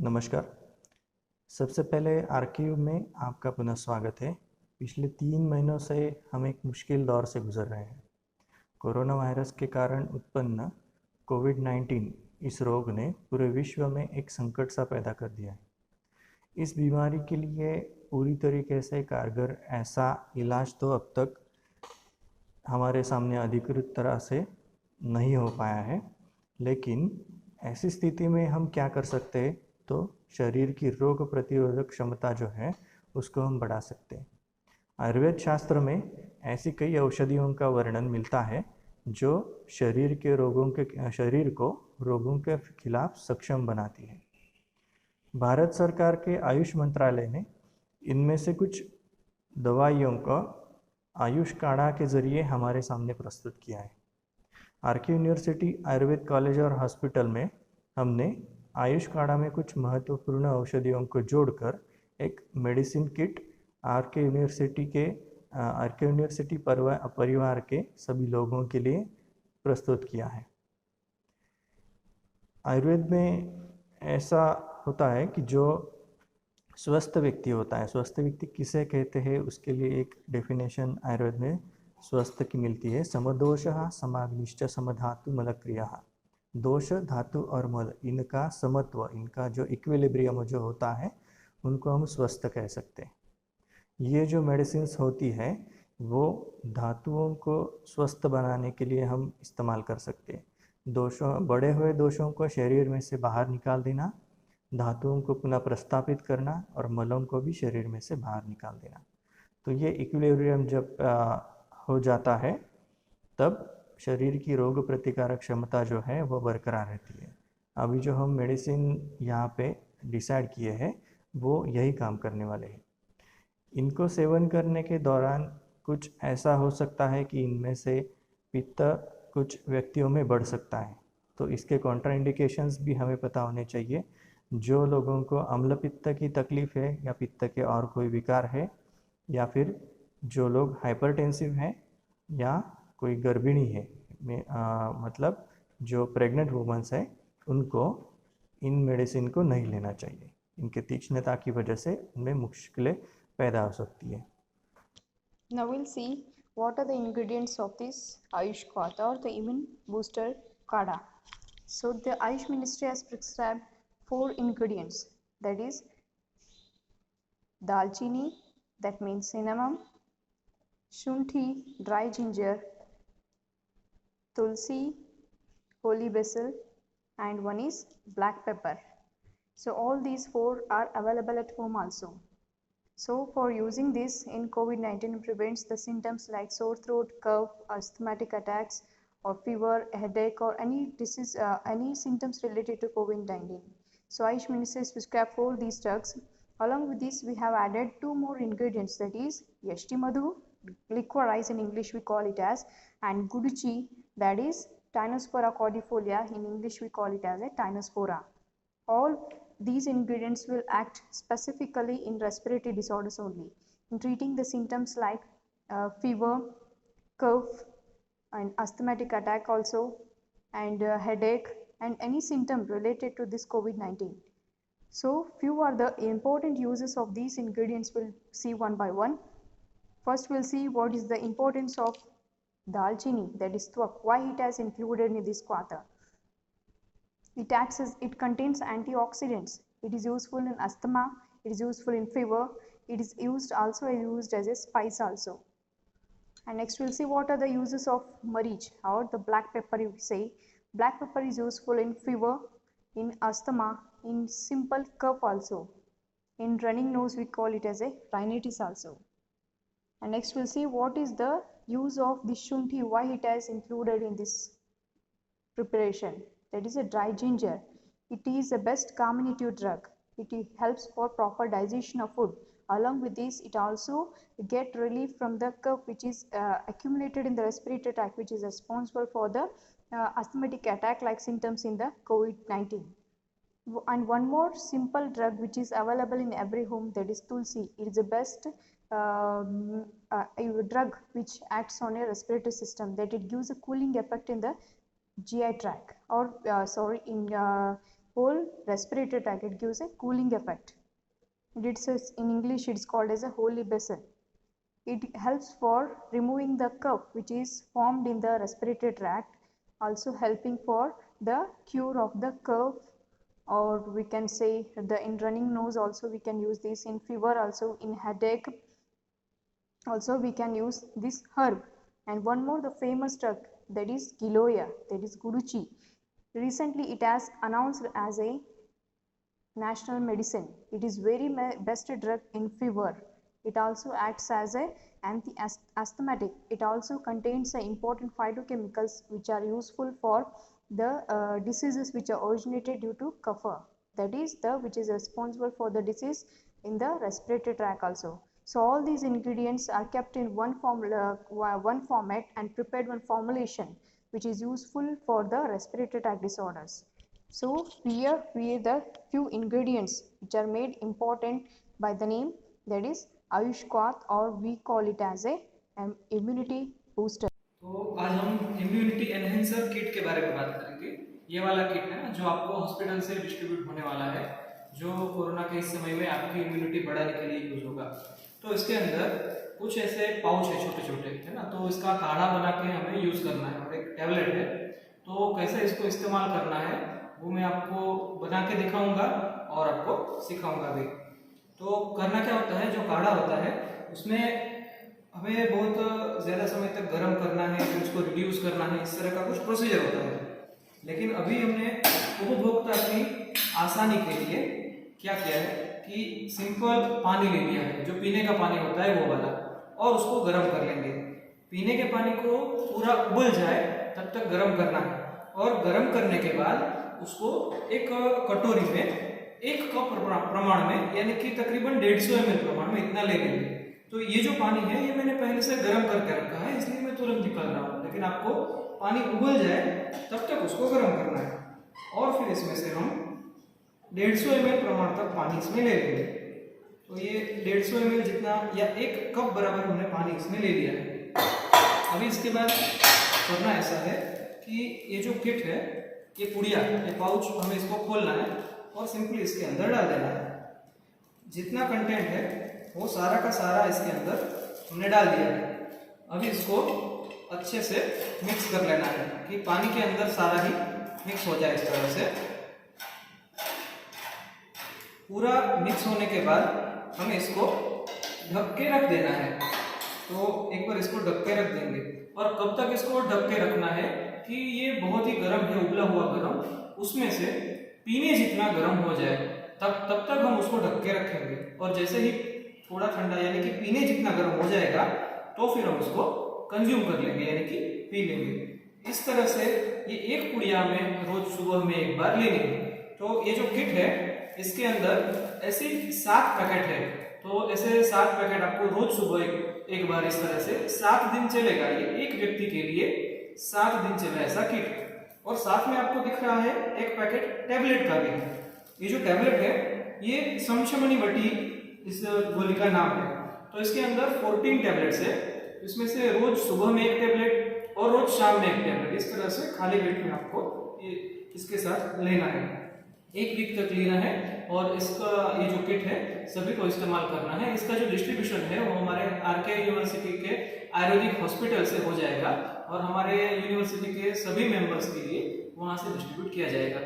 नमस्कार। सबसे पहले आर्काइव में आपका पुनः स्वागत है। पिछले 3 महीनों से हम एक मुश्किल दौर से गुजर रहे हैं। कोरोना वायरस के कारण उत्पन्न कोविड-19 इस रोग ने पूरे विश्व में एक संकट सा पैदा कर दिया है। इस बीमारी के लिए पूरी तरीके से कारगर ऐसा इलाज तो अब तक हमारे सामने अधिकृत तरह से नहीं हो पाया है, लेकिन ऐसी स्थिति में हम क्या कर सकते हैं, तो शरीर की रोग प्रतिरोधक क्षमता जो है उसको हम बढ़ा सकते हैं। आयुर्वेद शास्त्र में ऐसी कई औषधियों का वर्णन मिलता है जो शरीर को रोगों के खिलाफ सक्षम बनाती है। भारत सरकार के आयुष मंत्रालय ने इनमें से कुछ दवाइयों का आयुष काढ़ा के जरिए हमारे सामने प्रस्तुत किया है। आरके यूनिवर्सिटी आयुर्वेद कॉलेज और हॉस्पिटल में हमने आयुष काढ़ा में कुछ महत्वपूर्ण औषधियों को जोड़कर एक मेडिसिन किट आरके यूनिवर्सिटी परिवार के सभी लोगों के लिए प्रस्तुत किया है। आयुर्वेद में ऐसा होता है कि जो स्वस्थ व्यक्ति होता है, स्वस्थ व्यक्ति किसे कहते हैं उसके लिए एक डेफिनेशन आयुर्वेद में स्वस्थ की मिलती है। समदोषः समाग्निश्च समधातु मलक्रियः। दोष, धातु और मल, इनका समत्व, इनका जो इक्विलिब्रियम जो होता है उनको हम स्वस्थ कह सकते हैं। ये जो मेडिसिन्स होती है वो धातुओं को स्वस्थ बनाने के लिए हम इस्तेमाल कर सकते हैं। बढ़े हुए दोषों को शरीर में से बाहर निकाल देना, धातुओं को पुनः प्रस्थापित करना और मलों को भी शरीर में से बाहर निकाल देना। तो ये इक्विलिब्रियम जब हो जाता है तब शरीर की रोग प्रतिकारक क्षमता जो है वो बरकरार रहती है। अभी जो हम मेडिसिन यहाँ पे डिसाइड किए हैं वो यही काम करने वाले हैं। इनको सेवन करने के दौरान कुछ ऐसा हो सकता है कि इनमें से पित्त कुछ व्यक्तियों में बढ़ सकता है, तो इसके कॉन्ट्राइंडिकेशंस भी हमें पता होने चाहिए। जो लोगों को अम्ल पित्त की तकलीफ़ है या पित्त के और कोई विकार है, या फिर जो लोग हाइपरटेंसिव हैं या कोई गर्भिणी है, मतलब जो प्रेग्नेंट वुमेंस है, उनको इन मेडिसिन को नहीं लेना चाहिए। इनके तीक्ष्णता की वजह से उनमें मुश्किलें पैदा हो सकती है। Now we'll see what are the ingredients of this Ayush Kata or the immune booster Kada. So the Ayush Ministry has prescribed 4 ingredients, that is dalchini, that means cinnamon, shunthi, dry ginger, tulsi, holy basil, and one is black pepper. So all these 4 are available at home also. So for using this in COVID-19 prevents the symptoms like sore throat, cough, asthmatic attacks or fever, headache or any disease, any symptoms related to COVID-19. So Ayush Ministry has prescribed 4 these drugs. Along with this we have added 2 more ingredients, that is Yashti Madhu, liquor rice in English we call it as, and Guduchi, that is Tinospora cordifolia, in English we call it as a Tinospora. All these ingredients will act specifically in respiratory disorders only, in treating the symptoms like fever, cough and asthmatic attack also, and headache and any symptom related to this COVID-19. So few are the important uses of these ingredients. We'll see one by one. First we'll see what is the importance of dalchini, that is twak, why it has included in this Kvata. It contains antioxidants. It is useful in asthma, it is useful in fever, it is used as a spice also. And next we'll see what are the uses of marich, or the black pepper you say. Black pepper is useful in fever, in asthma, in simple cough also. In running nose we call it as a rhinitis also. And next we'll see what is the use of the shunthi, why it has included in this preparation, that is a dry ginger. It is a best carminative drug. It helps for proper digestion of food. Along with this, it also get relief from the cough which is accumulated in the respiratory tract, which is responsible for the asthmatic attack like symptoms in the COVID-19. And one more simple drug which is available in every home, that is tulsi. It is the best drug which acts on a respiratory system, that it gives a cooling effect in the GI tract, or in whole respiratory tract. It gives a cooling effect. In English it's called as a Holy Basil. It helps for removing the cough which is formed in the respiratory tract, also helping for the cure of the cough, or we can say in running nose also we can use this, in fever also, in headache also we can use this herb. And one more, the famous drug, that is Giloya, that is Guruchi. Recently it has announced as a national medicine. It is very best drug in fever. It also acts as a anti-asthmatic. It also contains important phytochemicals which are useful for the diseases which are originated due to kapha. That is which is responsible for the disease in the respiratory tract also. So all these ingredients are kept in one format and prepared one formulation which is useful for the respiratory tract disorders. So here we have the few ingredients which are made important by the name, that is Ayushkwath, or we call it as a immunity booster. तो आज हम immunity enhancer kit के बारे में बात करेंगे। ये वाला किट है ना जो आपको हॉस्पिटल से डिस्ट्रीब्यूट होने वाला है, जो कोरोना के इस समय में आपकी इम्यूनिटी बढ़ाने के लिए यूज होगा। तो इसके अंदर कुछ ऐसे पाउच है छोटे छोटे, है ना, तो इसका काढ़ा बना के हमें यूज करना है, और एक टैबलेट है। तो कैसे इसको इस्तेमाल करना है वो मैं आपको बना के दिखाऊंगा और आपको सिखाऊंगा भी। तो करना क्या होता है, जो काढ़ा होता है उसमें हमें बहुत ज़्यादा समय तक गर्म करना है, फिर उसको रिड्यूस करना है, इस तरह का कुछ प्रोसीजर होता है। लेकिन अभी हमने उपभोक्ता की आसानी के लिए क्या किया है कि सिंपल पानी ले लिया है, जो पीने का पानी होता है वो वाला, और उसको गर्म कर लेंगे। पीने के पानी को पूरा उबल जाए तब तक गर्म करना है, और गर्म करने के बाद उसको एक कटोरी में 1 कप प्रमाण में, यानी कि तकरीबन 150 ml प्रमाण में इतना ले लेंगे। तो ये जो पानी है ये मैंने पहले से गर्म करके रखा है, इसलिए मैं तुरंत निकाल रहा हूँ, लेकिन आपको पानी उबल जाए तब तक उसको गर्म करना है। और फिर इसमें से हम 150 ml प्रमाण तक पानी इसमें ले लेंगे। तो ये 150 ml जितना, या 1 कप बराबर हमने पानी इसमें ले लिया है। अभी इसके बाद करना ऐसा है कि ये जो किट है, ये पुड़िया, ये पाउच, हमें इसको खोलना है और सिंपली इसके अंदर डाल देना है। जितना कंटेंट है वो सारा का सारा इसके अंदर हमने डाल दिया है। अभी इसको अच्छे से मिक्स कर लेना है कि पानी के अंदर सारा ही मिक्स हो जाए। इस तरह से पूरा मिक्स होने के बाद हमें इसको ढक के रख देना है। तो एक बार इसको ढक के रख देंगे, और कब तक इसको ढक के रखना है कि ये बहुत ही गर्म है, उबला हुआ गर्म, उसमें से पीने जितना गर्म हो जाए तब तक हम उसको ढक के रखेंगे। और जैसे ही थोड़ा ठंडा, यानी कि पीने जितना गर्म हो जाएगा, तो फिर हम उसको कंज्यूम कर लेंगे, यानी कि पी लेंगे। इस तरह से ये एक पुड़िया में रोज सुबह में 1 बार ले लेंगे। तो ये जो किट है इसके अंदर ऐसे 7 पैकेट है, तो ऐसे 7 पैकेट आपको रोज सुबह एक बार इस तरह से 7 दिन चलेगा। ये एक व्यक्ति के लिए 7 दिन चला ऐसा किट। और साथ में आपको दिख रहा है एक पैकेट टैबलेट का भी। ये जो टैबलेट है ये समशमनी वटी इस गोली का नाम है। तो इसके अंदर 14 टैबलेट्स है, इसमें से रोज सुबह में 1 टैबलेट और रोज शाम में 1 टैबलेट, इस तरह से खाली पेट में आपको ये इसके साथ लेना है। 1 वीक तक लेना है, और इसका ये जो किट है सभी को इस्तेमाल करना है। इसका जो डिस्ट्रीब्यूशन है वो हमारे आरके यूनिवर्सिटी के आयुर्वेदिक हॉस्पिटल से हो जाएगा, और हमारे यूनिवर्सिटी के सभी मेंबर्स के लिए वहाँ से डिस्ट्रीब्यूट किया जाएगा।